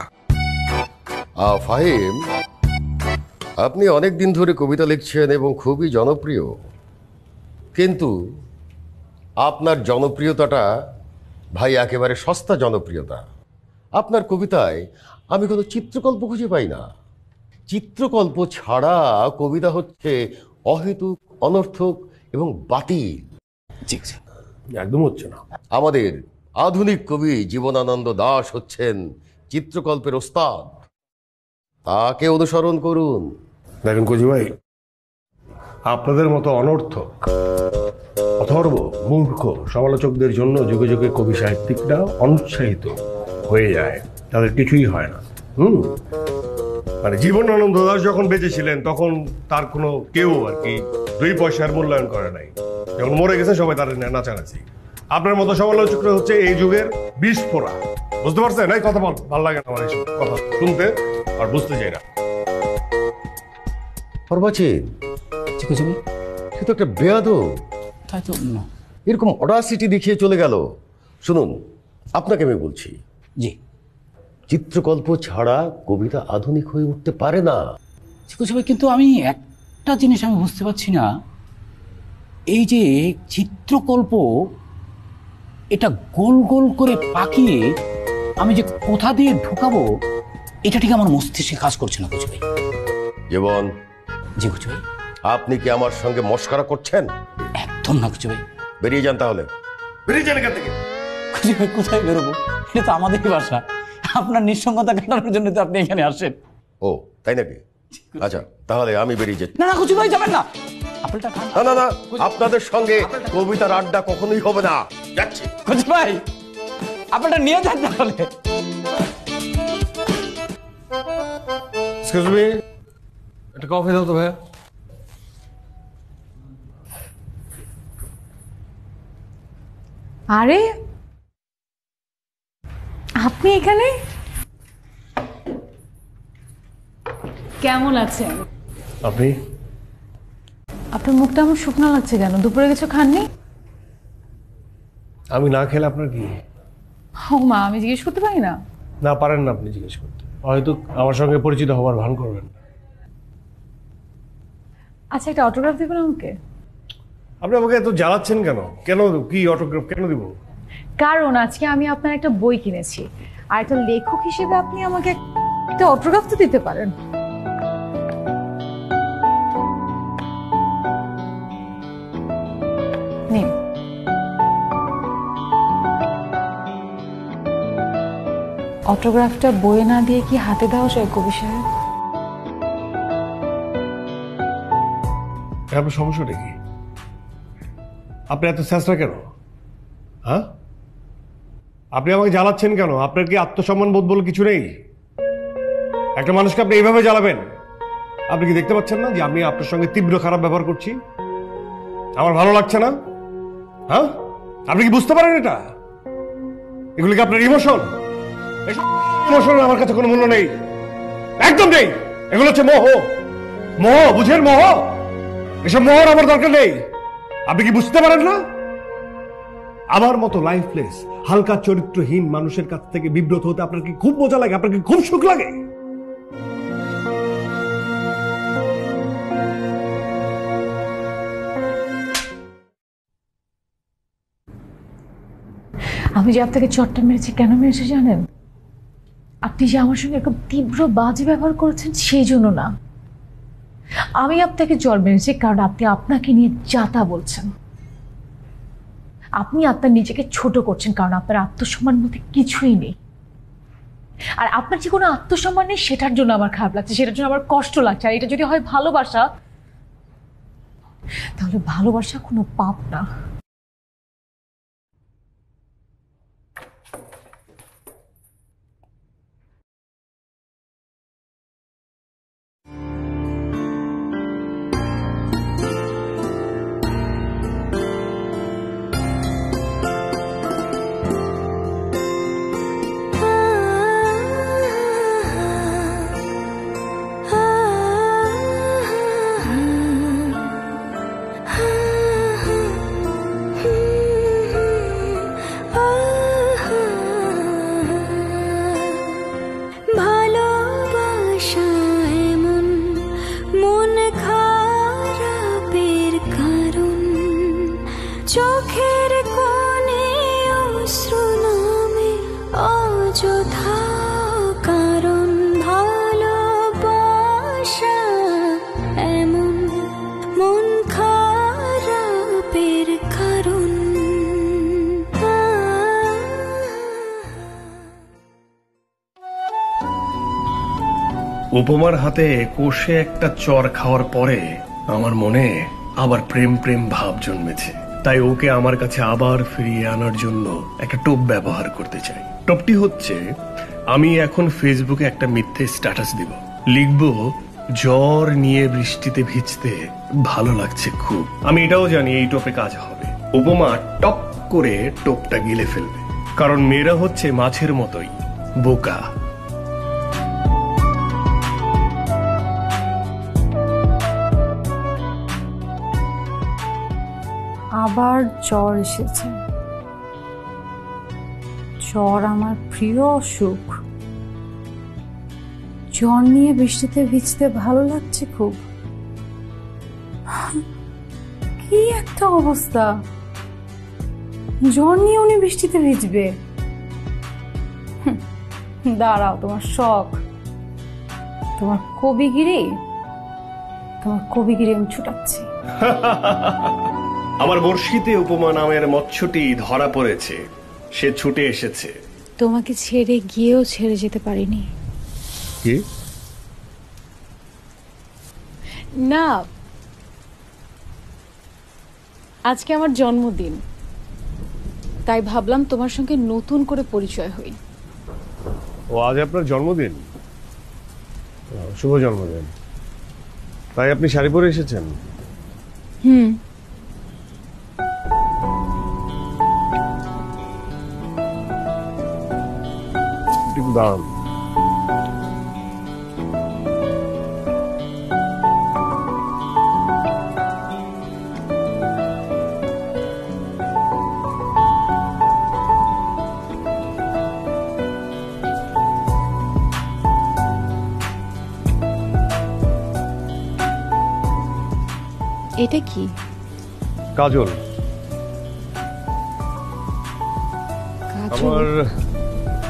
ফাহিম, আপনি অনেক দিন ধরে কবিতা লিখছেন এবং খুবই জনপ্রিয়, কিন্তু আপনার জনপ্রিয়তাটা ভাই একেবারে সস্তা জনপ্রিয়তা। আপনার কবিতায় আমি কোনো চিত্রকল্প খুঁজে পাই না। চিত্রকল্প ছাড়া কবিতা হচ্ছে অহেতুক, অনর্থক এবং বাতিল। একদম হচ্ছে না। আমাদের আধুনিক কবি জীবনানন্দ দাশ হচ্ছেন চিত্রকল্পের ওস্তাদ, তাকে অনুসরণ করুন। দেখেন কজি ভাই, আপনাদের মতো অনর্থক, অথর্ব, মূর্খ সমালোচকদের জন্য যুগে যুগে কবি সাহিত্যিকরা অনুৎসাহিত হয়ে যায়, তাদের কিছুই হয় না। মানে জীবনানন্দ দাশ যখন বেঁচে ছিলেন তখন তার কোনো কেউ আর কি 2 পয়সার মূল্যায়ন করে নাই। যখন মরে গেছে সবাই তার নাচানাচি। আপনার মতো সমালোচকরা হচ্ছে এই যুগের বিস্ফোরা। বুঝতে পারছেন? এই কথা বল, ভালো লাগে না আমার এইসব কথা শুনতে আর বুঝতে চাই না। অর্বাচীন, সে তো একটা বেয়াদব। তাই তো না, এরকম অডাসিটি দেখিয়ে চলে গেল। শুনুন, আপনাকে আমি বলছি, জি, চিত্রকল্প ছাড়া কবিতা আধুনিক হয়ে উঠতে পারে না। কিন্তু আমি একটা জিনিস আমি বুঝতে পারছি না, এই যে চিত্রকল্প, এটা গোল গোল করে পাকিয়ে আমি যে কোথা দিয়ে ঢুকাবো, এটা ঠিক আমার মস্তিষ্কে কাজ করছে না কুচু ভাই। জীবন, জি কুচু ভাই। আপনি কি আমার সঙ্গে মস্করা করছেন? একদম না কুচু ভাই। বেরিয়ে যান তাহলে। বেরিয়ে যান এখান থেকে। কুচু ভাই, কোথায় বেরোবো? এটা তো আমাদেরই বাসা। আপনার নিঃসঙ্গতা কাটানোর জন্য তো আপনি এখানে আসেন। ও তাই নাকি? আচ্ছা, তাহলে আমি বেরিয়ে যাচ্ছি। না না কুচু ভাই, যাবেন না। আপেলটা খান। না না না, আপনাদের সঙ্গে কবিতার আড্ডা কখনোই হবে না। যাচ্ছি। কুচু ভাই, আপেলটা নিয়ে যান তাহলে। এক্সকিউজ মি, একটা কফি দাও তো ভাইয়া। আরে আপনি এখানে কেমন আছেন? আপনি? আপনার মুখটা আমার শুকনো লাগছে কেন? দুপুরে কিছু খাননি? আমি না খেলে আপনার কি? ও মা, আমি জিজ্ঞেস করতে পারি না? না পারেন না আপনি জিজ্ঞেস করতে, হয়তো আমার সঙ্গে পরিচিত হবার ভান করবেন। আচ্ছা, একটা অটোগ্রাফ দেবেন আমাকে? আপনি আমাকে এত জ্বালাচ্ছেন কেন? কেন কি অটোগ্রাফ কেন দিব? কারণ আজকে আমি আপনার একটা বই কিনেছি, আর একটা লেখক হিসেবে আপনি আমাকে একটা অটোগ্রাফ তো দিতে পারেন। নিন। অটোগ্রাফটা বইয়ে না দিয়ে কি হাতে দেওয়া যায় কবি সাহেব? আপনার সমস্যাটা কি? আপনি এত চেষ্টা কেন? হ্যাঁ, আপনি আমাকে জ্বালাচ্ছেন কেন? আপনার কি আত্মসম্মান বোধ বলে কিছু নেই? একটা মানুষকে আপনি এইভাবে জ্বালাবেন? আপনি কি দেখতে পাচ্ছেন না যে আমি আপনার সঙ্গে তীব্র খারাপ ব্যবহার করছি? আমার ভালো লাগছে না? হ্যাঁ, আপনি কি বুঝতে পারেন এটা? এগুলো কি আপনার ইমোশন? ইমোশন আমার কাছে কোনো মূল্য নেই, একদম নেই। এগুলো হচ্ছে মোহ, মোহ, বুঝেন? মোহ, এসব মোহর আমার দরকার নেই। আপনি কি বুঝতে পারেন না? আমার মতো লাইফলেস হালকা চরিত্রহীন মানুষের কাছ থেকে বিব্রত হতে আপনার কি খুব মজা লাগে? আপনার কি খুব সুখ লাগে? আমি যে আপনাকে চটটা মেরেছি, কেন মেরেছি জানেন? আপনি যে আমার সঙ্গে এরকম তীব্র বাজে ব্যবহার করেছেন সেই জন্য না। আমি আপনাকে চড় মেরেছি কারণ আপনি আপনাকে নিয়ে যাতা বলছেন। আপনি আপনার নিজেকে ছোট করছেন কারণ আপনার আত্মসম্মান বলতে কিছুই নেই। আর আপনার যে কোনো আত্মসম্মান নেই সেটার জন্য আমার খারাপ লাগছে, সেটার জন্য আমার কষ্ট লাগছে। আর এটা যদি হয় ভালোবাসা, তাহলে ভালোবাসা কোনো পাপ না। চোখের কোণে অশ্রু নামে অযথা কারণ ভালোবাসা এমন মন খারাপের কারণ। উপমার হাতে কষে একটা চর খাওয়ার পরে আমার মনে আবার প্রেম প্রেম ভাব জন্মেছে। তাই ওকে আমার কাছে আবার ফিরিয়ে আনার জন্য একটা টোপ ব্যবহার করতে চাই। টোপটি হচ্ছে, আমি এখন ফেসবুকে একটা মিথ্যে স্ট্যাটাস দিব, লিখব জ্বর নিয়ে বৃষ্টিতে ভিজতে ভালো লাগছে খুব। আমি এটাও জানি এই টোপে কাজ হবে। উপমা টপ করে টোপটা গিলে ফেলবে, কারণ মেয়েরা হচ্ছে মাছের মতোই বোকা। আবার জ্বর এসেছে। জ্বর আমার প্রিয় অসুখ। জ্বর নিয়ে বৃষ্টিতে ভিজতে ভালো লাগছে খুব। কি একটা অবস্থা! জ্বর নিয়ে উনি বৃষ্টিতে ভিজবে? দাঁড়াও, তোমার শখ, তোমার কবিগিরি আমি ছুটাচ্ছি। আমার বর্ষিতে উপমা নামের মৎস্যটি ধরা পড়েছে, সে ছুটে এসেছে। তোমাকে ছেড়ে গিয়েও ছেড়ে যেতে পারিনি। কি? না, আজকে আমার জন্মদিন, তাই ভাবলাম তোমার সঙ্গে নতুন করে পরিচয় হই। ও, আজ আপনার জন্মদিন? শুভ জন্মদিন। তাই আপনি শাড়ি পরে এসেছেন? দাঁড়ান। এটা কি? কাজল। কাজল? আমার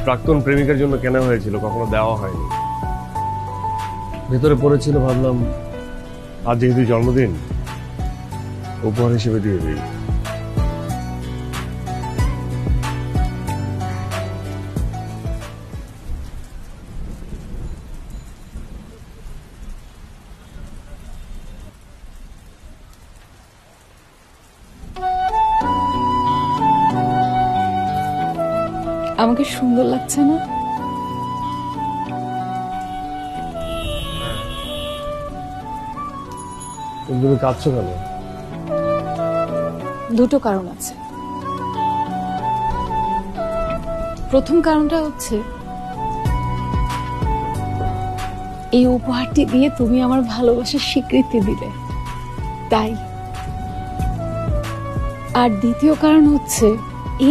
প্রাক্তন প্রেমিকার জন্য কেনা হয়েছিল, কখনো দেওয়া হয়নি। ভেতরে পড়েছিল, ভাবলাম আজ যেহেতু জন্মদিন উপহার হিসেবে দিয়ে দিই। আমাকে সুন্দর লাগছে না? তুমি কাঁদছো কেন? দুটো কারণ আছে। প্রথম কারণটা হচ্ছে এই উপহারটি দিয়ে তুমি আমার ভালোবাসার স্বীকৃতি দিলে, তাই। আর দ্বিতীয় কারণ হচ্ছে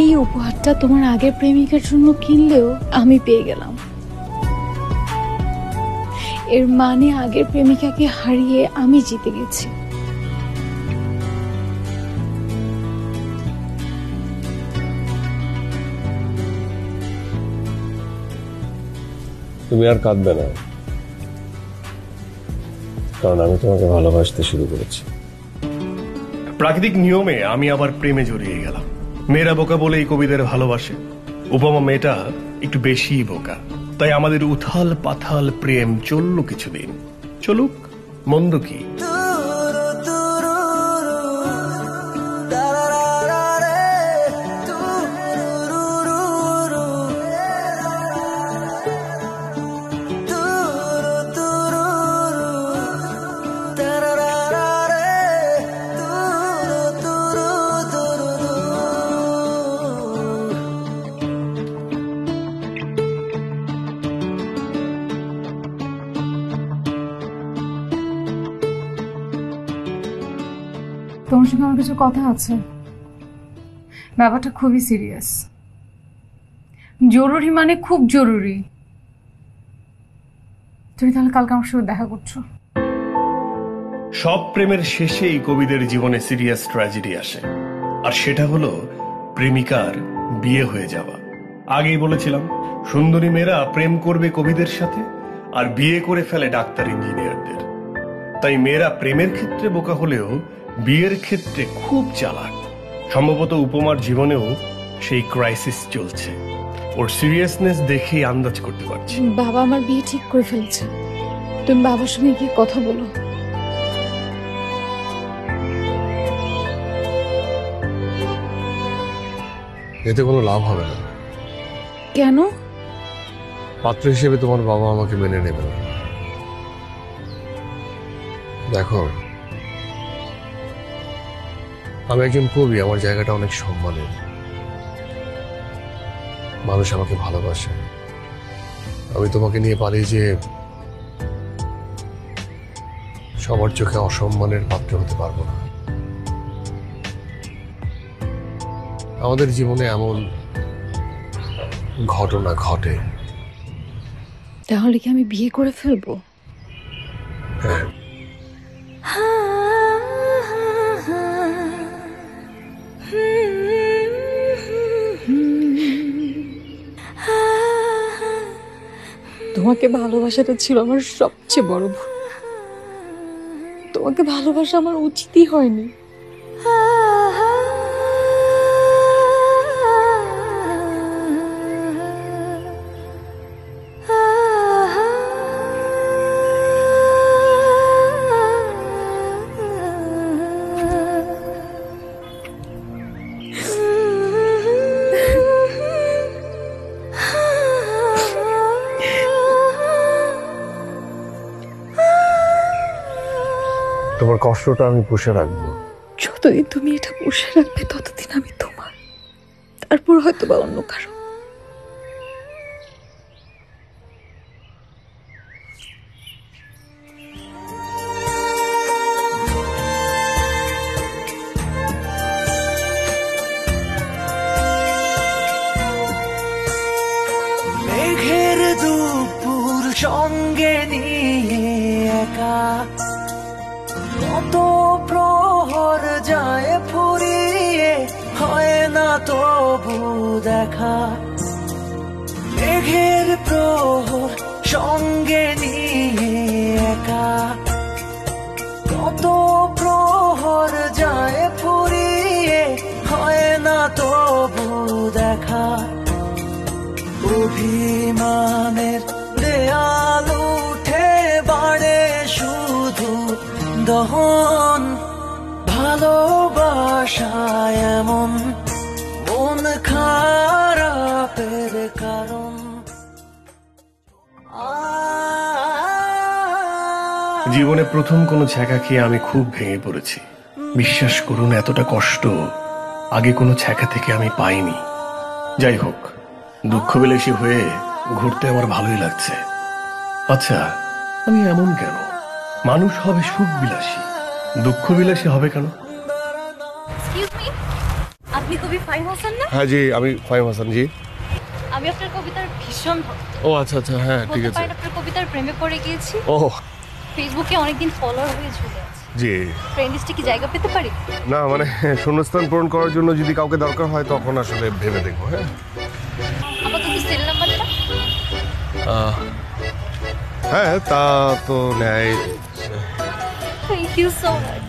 এই উপহারটা তোমার আগের প্রেমিকার জন্য কিনলেও আমি পেয়ে গেলাম। এর মানে আগের প্রেমিকাকে হারিয়ে আমি জিতে গেছি। তুমি আর কাঁদবে না, কারণ আমি তোমাকে ভালোবাসতে শুরু করেছি। প্রাকৃতিক নিয়মে আমি আবার প্রেমে জড়িয়ে গেলাম। মেয়েরা বোকা বলেই কবিদের ভালোবাসে। উপমা মেয়েটা একটু বেশিই বোকা, তাই আমাদের উথাল পাথাল প্রেম চলল কিছুদিন। চলুক, মন্দ কি? তোমার সঙ্গে আমার কিছু কথা আছে। ব্যাপারটা খুবই সিরিয়াস, জরুরি, মানে খুব জরুরি। তুমি তাহলে কালকে আমার সঙ্গে দেখা করছো? সব প্রেমের শেষেই কবিদের জীবনে সিরিয়াস ট্র্যাজেডি আসে, আর সেটা হলো প্রেমিকার বিয়ে হয়ে যাওয়া। আগেই বলেছিলাম, সুন্দরী মেয়েরা প্রেম করবে কবিদের সাথে আর বিয়ে করে ফেলে ডাক্তার ইঞ্জিনিয়ারদের। তাই মেয়েরা প্রেমের ক্ষেত্রে বোকা হলেও বিয়ের ক্ষেত্রে খুব চালাক। সম্ভবত উপমার জীবনেও সেই ক্রাইসিস চলছে। ওর সিরিয়াসনেস দেখেই আন্দাজ করতে পারছি। বাবা আমার বিয়ে ঠিক করে ফেলেছে, তুমি বাবার সঙ্গে গিয়ে কথা বলো। এতে কোনো লাভ হবে না। কেন? পাত্র হিসেবে তোমার বাবা আমাকে মেনে নেবে না। দেখো, আমি একজন কবি, আমার জায়গাটা অনেক সম্মানের। মানুষ আমাকে ভালোবাসে। আমি তোমাকে নিয়ে পারি যে সবার চোখে অসম্মানের পাত্র হতে পারবো না। আমাদের জীবনে এমন ঘটনা ঘটে। তাহলে কি আমি বিয়ে করে ফেলবো? হ্যাঁ। তোমাকে ভালোবাসাটা ছিল আমার সবচেয়ে বড় ভুল। তোমাকে ভালোবাসা আমার উচিতই হয়নি। তোমার কষ্টটা আমি পুষে রাখবো। যতদিন তুমি এটা পুষে রাখবে ততদিন আমি তোমার, তারপর হয়তো বা অন্য কারো। সঙ্গে নিয়ে একা কত প্রহর যায় ফুরিয়ে হয় না তবু দেখা মেঘের প্রহর সঙ্গে নিয়ে একা কত প্রহর যায় ফুরিয়ে হয় না তবু দেখা অভিমানের দেয়াল উঠে বাড়ে শুধু দহন ভালোবাসায় এমন মন খারাপের কারণ জীবনে প্রথম কোনো ছ্যাঁকা খেয়ে আমি খুব ভেঙে পড়েছি। বিশ্বাস করুন, এতটা কষ্ট আগে কোনো ছ্যাঁকা থেকে আমি পাইনি। যাই হোক, দুঃখ বিলাসী হয়ে ঘুরতে আমার ভালোই লাগছে। আচ্ছা, আমি এমন কেন? মানুষ হবে সুখ বিলাসী, দুঃখ বিলাসী হবে কেন? আপনি কবি ফাহিম হাসান না? হ্যাঁ জি, আমি ফাহিম হাসান জি। আমি আপনার কবিতার ভীষণ ভক্ত। ও আচ্ছা আচ্ছা, হ্যাঁ ঠিক আছে। আপনার কবিতার প্রেমে পড়ে গিয়েছি। ও, ফেসবুকে অনেকদিন ফলোয়ার হয়ে ঝুলে আছে। জি। ফ্রেন্ড লিস্টে কি জায়গা পেতে পারি? না মানে শূন্যস্থান পূরণ করার জন্য যদি কাউকে দরকার হয় তখন আসলে ভেবে দেখবো। হ্যাঁ, আপাতত সেল নাম্বারটা? হ্যাঁ তা তো নেয়। Thank you so much.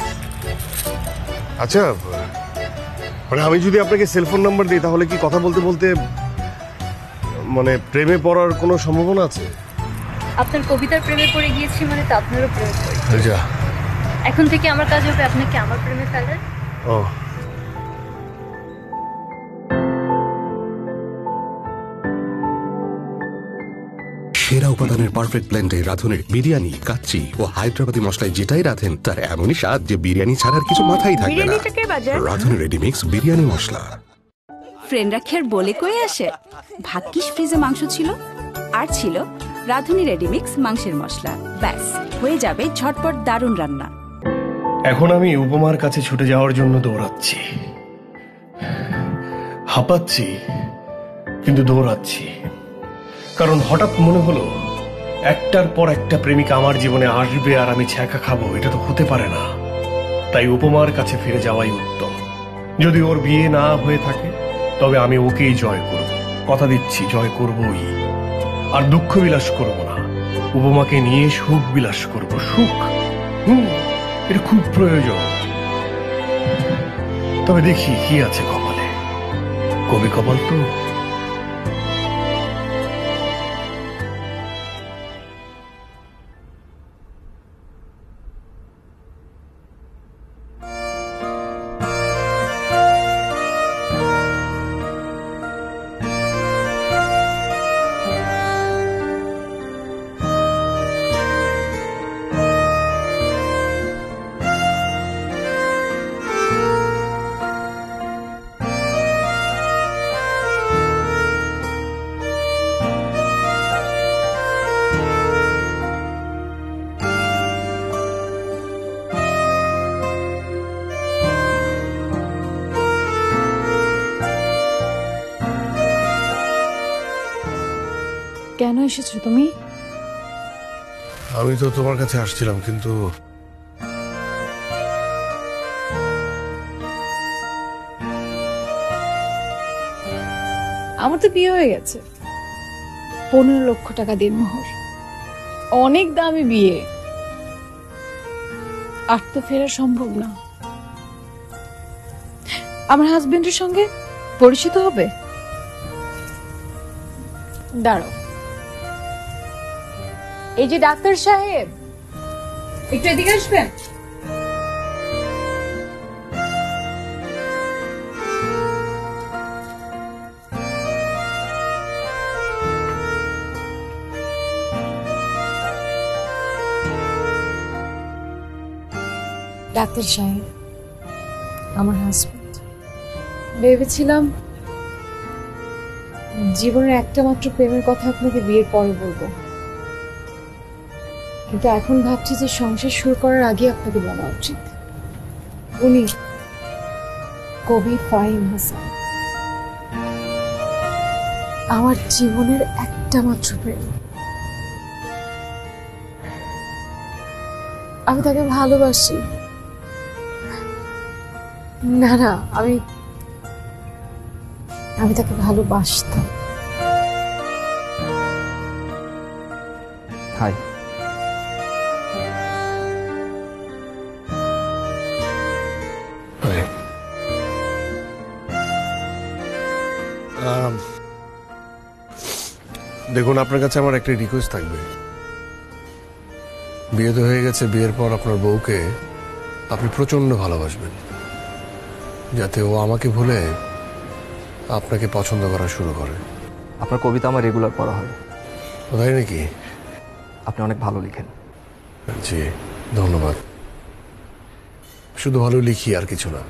আচ্ছা, মানে আমি যদি আপনাকে সেলফোন নাম্বার দিই তাহলে কি কথা বলতে বলতে মানে প্রেমে পড়ার কোনো সম্ভাবনা আছে? আপনার কবিতার প্রেমে পড়ে গিয়েছি মানে তো আপনারও প্রেমে পড়ে। যা, এখন থেকে আমার কাজ হবে আপনাকে আমার প্রেমে ফেলার। ও সেরা উপাদানের পারফেক্ট ব্লেন্ডে রাঁধুনির বিরিয়ানি, কাচ্চি ও হায়দ্রাবাদি মশলায় যেটাই রাঁধেন তার এমনই স্বাদ যে বিরিয়ানি ছাড়ার কিছু মাথায় থাকবে না। রাঁধুনি রেডিমিক্স বিরিয়ানি মশলা। ফ্রেন্ডরা খের বলে কয়ে আসে। ভাগ্যিস ফ্রিজে মাংস ছিল, আর ছিল রাঁধুনি রেডিমিক্স মাংসের মশলা। ব্যাস, হয়ে যাবে ঝটপট দারুণ রান্না। এখন আমি উপমার কাছে ছুটে যাওয়ার জন্য দৌড়াচ্ছি, হাঁপাচ্ছি, কিন্তু দৌড়াচ্ছি। কারণ হঠাৎ মনে হলো একটার পর একটা প্রেমিকা আমার জীবনে আসবে আর আমি ছ্যাঁকা খাবো, এটা তো হতে পারে না। তাই উপমার কাছে ফিরে যাওয়াই উত্তম। যদি ওর বিয়ে না হয়ে থাকে তবে আমি ওকেই জয় করব, কথা দিচ্ছি জয় করবই। আর দুঃখ বিলাস করব না, উপমাকে নিয়ে সুখ বিলাস করব। সুখ, এটা খুব প্রয়োজন। তবে দেখি কি আছে কপালে। কবি কপাল তো। কেন এসেছো তুমি? আমি তো তোমার কাছে আসছিলাম, কিন্তু আমার তো বিয়ে হয়ে গেছে। 15 লক্ষ টাকা দিনমোহর, অনেক দামি বিয়ে। আর তো ফেরা সম্ভব না। আমার হাজবেন্ডের সঙ্গে পরিচিত হবে। দাঁড়াও, এই যে ডাক্তার সাহেব, একটু এদিকে আসবেন। ডাক্তার সাহেব, আমার হাজবেন্ড। ভেবেছিলাম জীবনের একটা মাত্র প্রেমের কথা আপনাকে বিয়ের পরে বলবো, কিন্তু এখন ভাবছি যে সংসার শুরু করার আগে আপনাকে বলা উচিত। উনি কবি ফাহিম হাসান, আমার জীবনের একটা মাত্র প্রেম। আমি তাকে ভালোবাসি। না না, আমি তাকে ভালোবাসতাম। হাই। দেখুন, আপনার কাছে আমার একটা রিকোয়েস্ট থাকবে। বিয়ে তো হয়ে গেছে, বিয়ের পর আপনার বউকে আপনি প্রচন্ড ভালোবাসবেন, যাতে ও আমাকে ভুলে আপনাকে পছন্দ করা শুরু করে। আপনার কবিতা আমার রেগুলার পড়া হয়। তাই নাকি? আপনি অনেক ভালো লিখেন। জি, ধন্যবাদ। শুধু ভালো লিখি, আর কিছু না।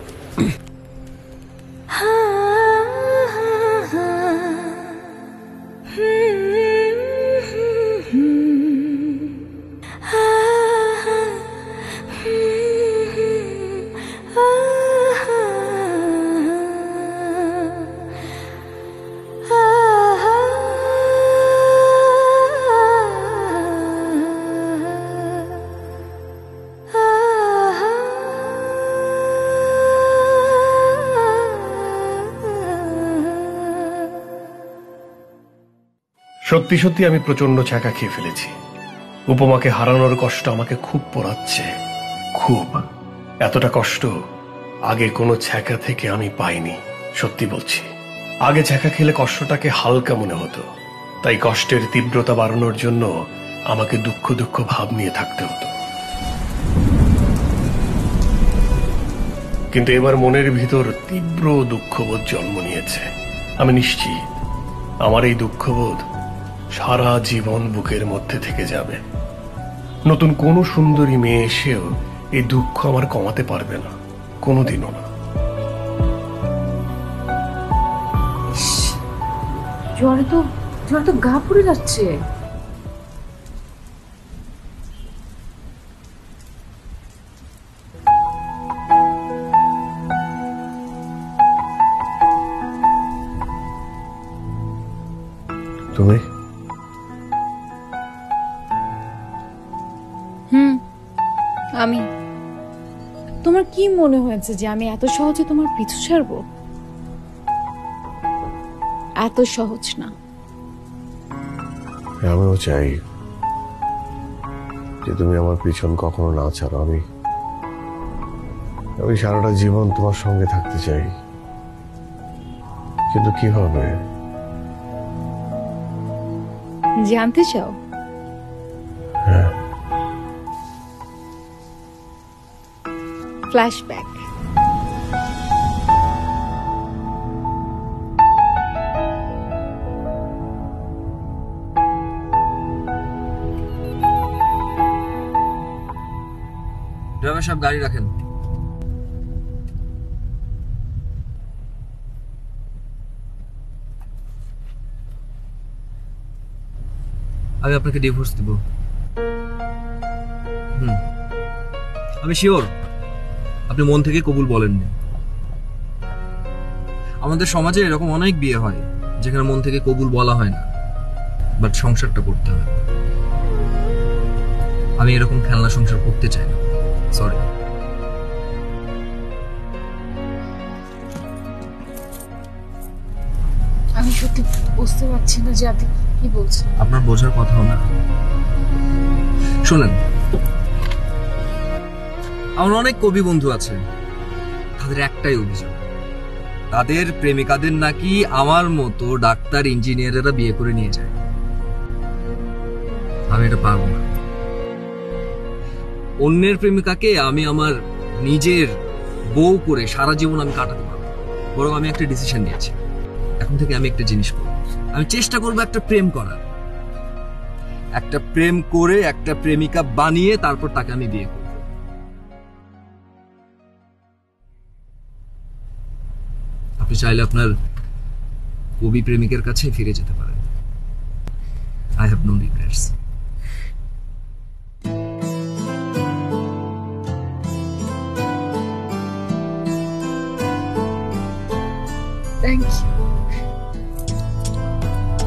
সত্যি সত্যি আমি প্রচন্ড ছ্যাঁকা খেয়ে ফেলেছি। উপমাকে হারানোর কষ্ট আমাকে খুব পোড়াচ্ছে, খুব। এতটা কষ্ট আগে কোনো ছ্যাঁকা থেকে আমি পাইনি, সত্যি বলছি। আগে ছ্যাঁকা খেলে কষ্টটাকে হালকা মনে হতো, তাই কষ্টের তীব্রতা বাড়ানোর জন্য আমাকে দুঃখ দুঃখ ভাব নিয়ে থাকতে হতো। কিন্তু এবার মনের ভিতর তীব্র দুঃখবোধ জন্ম নিয়েছে। আমি নিশ্চিত আমার এই দুঃখবোধ সারা জীবন বুকের মধ্যে থেকে যাবে। নতুন কোনো সুন্দরী মেয়ে এসেও এই দুঃখ আমার কমাতে পারবে না, কোনোদিনও না। জ্বরে তো গা পুড়ে যাচ্ছে। তুমি আমি তোমার কি মনে হয়েছে যে আমি এত সহজে তোমার পিছু ছাড়বো? এত সহজ না। আমিও চাই যে তুমি আমার পিছন কখনো না ছাড়ো। আমি সারাটা জীবন তোমার সঙ্গে থাকতে চাই, কিন্তু কিভাবে? জানতে চাও? হ্যাঁ। ফ্ল্যাশব্যাক। ড্রাইভার সাহেব, গাড়ি রাখেন। আমি আপনাকে ডিভোর্স দেব। আমি শিওর আপনি মন থেকে কবুল বলেননি। আমাদের সমাজে এরকম অনেক বিয়ে হয় যেখানে মন থেকে কবুল বলা হয় না, বাট সংসারটা করতে হয়। আমি এরকম খেলনা সংসার করতে চাই না, সরি। আমি সত্যি বুঝতে পারছি না যে আপনি কি বলছেন। আপনার বোঝার কথাও না। শোনেন, আমার অনেক কবি বন্ধু আছে, তাদের একটাই অভিযোগ, তাদের প্রেমিকাদের নাকি আমার মতো ডাক্তার ইঞ্জিনিয়ারেরা বিয়ে করে নিয়ে যায়। আমি এটা পারবো না। অন্যের প্রেমিকাকে আমি আমার নিজের বউ করে সারা জীবন আমি কাটাতে পারবো। বরং আমি একটা ডিসিশন নিয়েছি, এখন থেকে আমি একটা জিনিস করব। আমি চেষ্টা করবো একটা প্রেম করার, একটা প্রেম করে একটা প্রেমিকা বানিয়ে তারপর তাকে আমি বিয়ে করব। আপনি চাইলে আপনার কবি প্রেমিকের কাছে ফিরে যেতে পারেন। I have no regrets. Thank you.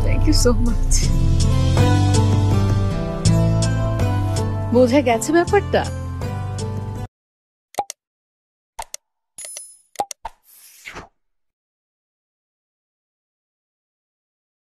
Thank you so much. বোঝা গেছে ব্যাপারটা?